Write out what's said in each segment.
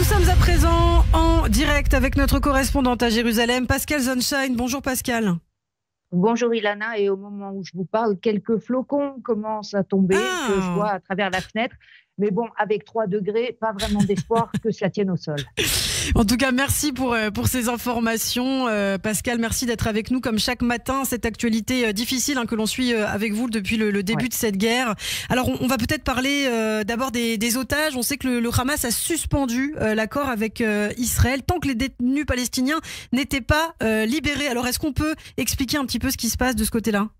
sommes à présent en direct avec notre correspondante à Jérusalem, Pascal Sunshine. Bonjour Pascal. Bonjour Ilana, et au moment où je vous parle, quelques flocons commencent à tomber, que je vois à travers la fenêtre. Mais bon, avec 3 degrés, pas vraiment d'espoir que cela tienne au sol. En tout cas, merci pour ces informations. Pascal, merci d'être avec nous comme chaque matin. Cette actualité difficile que l'on suit avec vous depuis le début de cette guerre. Alors, on va peut-être parler d'abord des otages. On sait que le Hamas a suspendu l'accord avec Israël tant que les détenus palestiniens n'étaient pas libérés. Alors, est-ce qu'on peut expliquer un petit peu ce qui se passe de ce côté-là ?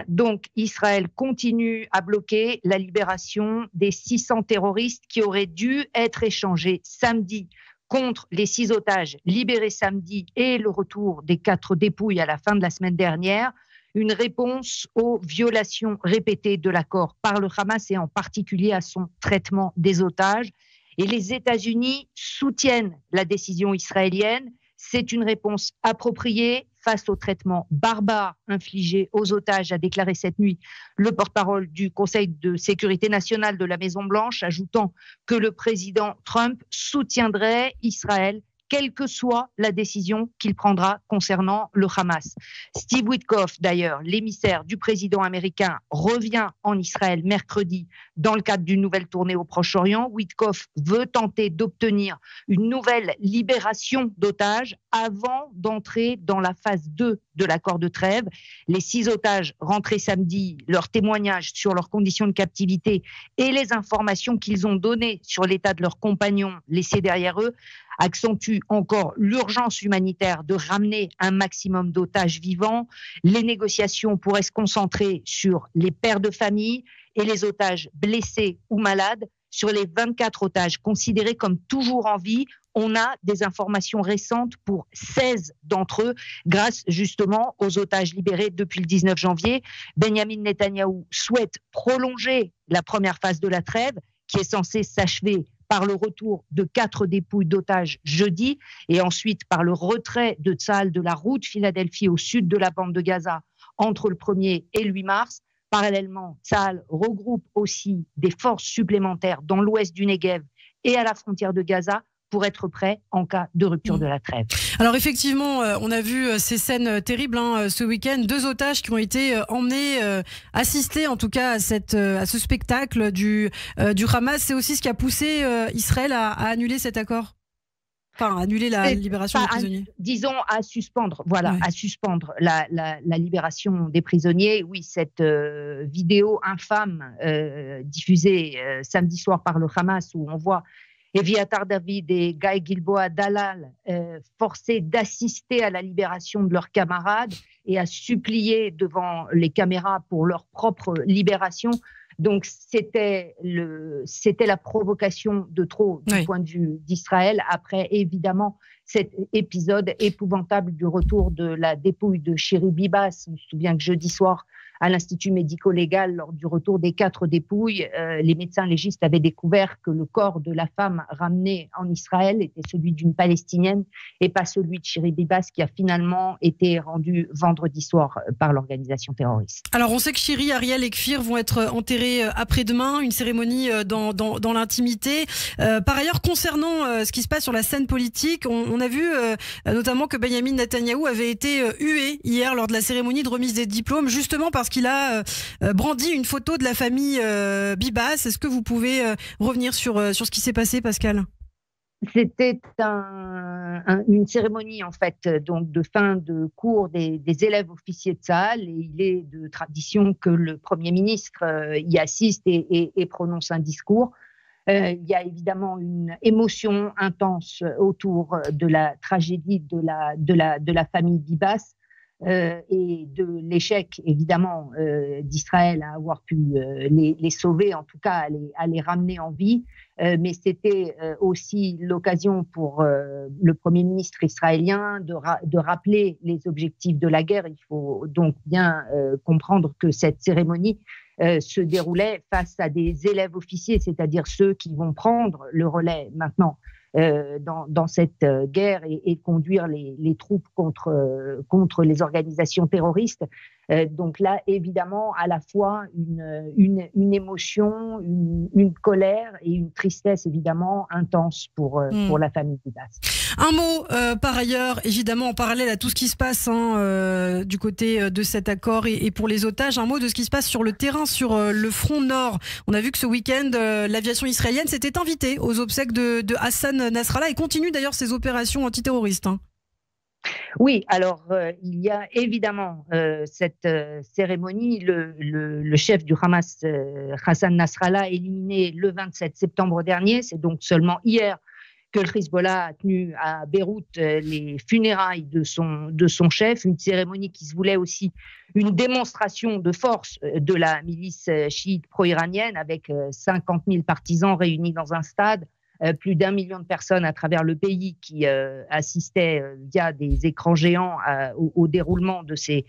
Donc, Israël continue à bloquer la libération des 600 terroristes qui auraient dû être échangés samedi contre les 6 otages libérés samedi et le retour des 4 dépouilles à la fin de la semaine dernière. Une réponse aux violations répétées de l'accord par le Hamas et en particulier à son traitement des otages. Et les États-Unis soutiennent la décision israélienne. C'est une réponse appropriée face au traitement barbare infligé aux otages, a déclaré cette nuit le porte-parole du Conseil de sécurité nationale de la Maison-Blanche, ajoutant que le président Trump soutiendrait Israël quelle que soit la décision qu'il prendra concernant le Hamas. Steve Witkoff, d'ailleurs, l'émissaire du président américain, revient en Israël mercredi dans le cadre d'une nouvelle tournée au Proche-Orient. Witkoff veut tenter d'obtenir une nouvelle libération d'otages avant d'entrer dans la phase 2 de l'accord de trêve. Les 6 otages rentrés samedi, leurs témoignages sur leurs conditions de captivité et les informations qu'ils ont données sur l'état de leurs compagnons laissés derrière eux accentue encore l'urgence humanitaire de ramener un maximum d'otages vivants. Les négociations pourraient se concentrer sur les pères de famille et les otages blessés ou malades. Sur les 24 otages considérés comme toujours en vie, on a des informations récentes pour 16 d'entre eux, grâce justement aux otages libérés depuis le 19 janvier. Benyamin Netanyahou souhaite prolonger la première phase de la trêve, qui est censée s'achever par le retour de 4 dépouilles d'otages jeudi et ensuite par le retrait de Tsahal de la route Philadelphie au sud de la bande de Gaza entre le 1er et le 8 mars. Parallèlement, Tsahal regroupe aussi des forces supplémentaires dans l'ouest du Negev et à la frontière de Gaza pour être prêt en cas de rupture de la trêve. Alors effectivement, on a vu ces scènes terribles ce week-end. 2 otages qui ont été emmenés, assister en tout cas à ce spectacle du Hamas. C'est aussi ce qui a poussé Israël à annuler cet accord. Enfin, annuler la libération des prisonniers. Disons à suspendre, à suspendre la libération des prisonniers. Oui, cette vidéo infâme diffusée samedi soir par le Hamas où on voit Eviatar David et Guy Gilboa Dalal forcés d'assister à la libération de leurs camarades et à supplier devant les caméras pour leur propre libération. Donc c'était la provocation de trop du point de vue d'Israël. Après, évidemment, cet épisode épouvantable du retour de la dépouille de Shiri Bibas. On se souvient que jeudi soir, à l'Institut médico-légal, lors du retour des 4 dépouilles, les médecins légistes avaient découvert que le corps de la femme ramenée en Israël était celui d'une Palestinienne et pas celui de Shiri Bibas, qui a finalement été rendu vendredi soir par l'organisation terroriste. Alors on sait que Shiri, Ariel et Kfir vont être enterrés après-demain, une cérémonie dans l'intimité. Par ailleurs, concernant ce qui se passe sur la scène politique, on a vu notamment que Benyamin Netanyahou avait été hué hier lors de la cérémonie de remise des diplômes, justement parce qu'il a brandi une photo de la famille Bibas. Est-ce que vous pouvez revenir sur ce qui s'est passé, Pascal ? C'était une cérémonie en fait donc de fin de cours des élèves officiers de Tsahal, et il est de tradition que le Premier ministre y assiste et prononce un discours. Il y a évidemment une émotion intense autour de la tragédie de la famille Bibas. Et de l'échec évidemment d'Israël à avoir pu les sauver, en tout cas à les ramener en vie, mais c'était aussi l'occasion pour le Premier ministre israélien de rappeler les objectifs de la guerre. Il faut donc bien comprendre que cette cérémonie se déroulait face à des élèves officiers, c'est-à-dire ceux qui vont prendre le relais maintenant dans cette guerre et conduire les troupes contre les organisations terroristes. Donc là, évidemment, à la fois une émotion, une colère et une tristesse évidemment intense pour la famille Bibas. Un mot par ailleurs, évidemment en parallèle à tout ce qui se passe du côté de cet accord et pour les otages, un mot de ce qui se passe sur le terrain, sur le front nord. On a vu que ce week-end, l'aviation israélienne s'était invitée aux obsèques de Hassan Nasrallah et continue d'ailleurs ses opérations antiterroristes. Oui, alors il y a évidemment cette cérémonie. Le chef du Hamas, Hassan Nasrallah, éliminé le 27 septembre dernier. C'est donc seulement hier que le Hezbollah a tenu à Beyrouth les funérailles de son chef, une cérémonie qui se voulait aussi une démonstration de force de la milice chiite pro-iranienne avec 50 000 partisans réunis dans un stade, plus d'1 million de personnes à travers le pays qui assistaient via des écrans géants au déroulement de ces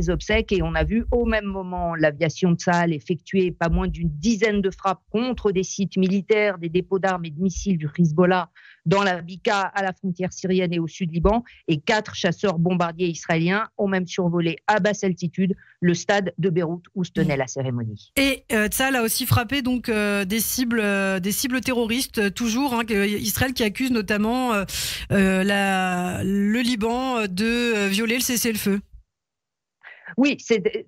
obsèques. Et on a vu au même moment l'aviation de Tsahal effectuer pas moins d'une dizaine de frappes contre des sites militaires, des dépôts d'armes et de missiles du Hezbollah dans la Bika, à la frontière syrienne et au sud Liban. Et 4 chasseurs bombardiers israéliens ont même survolé à basse altitude le stade de Beyrouth où se tenait la cérémonie. Et Tsahal a aussi frappé donc des cibles terroristes, toujours, Israël qui accuse notamment le Liban de violer le cessez-le-feu. Oui,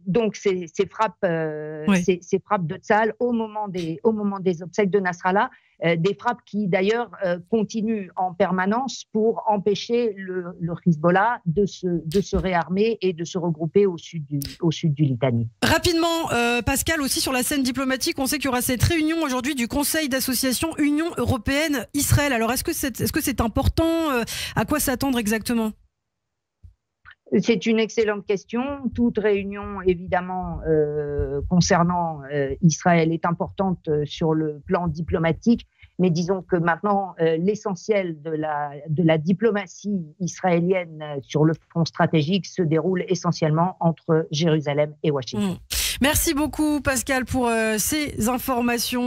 donc ces frappes de Tsahal au moment des obsèques de Nasrallah, des frappes qui d'ailleurs continuent en permanence pour empêcher le Hezbollah de se réarmer et de se regrouper au sud du Litanie. Rapidement, Pascal, aussi sur la scène diplomatique, on sait qu'il y aura cette réunion aujourd'hui du Conseil d'association Union européenne-Israël. Alors est-ce que c'est important? À quoi s'attendre exactement? C'est une excellente question. Toute réunion, évidemment, concernant Israël est importante sur le plan diplomatique, mais disons que maintenant, l'essentiel de la diplomatie israélienne sur le front stratégique se déroule essentiellement entre Jérusalem et Washington. Merci beaucoup, Pascal, pour ces informations.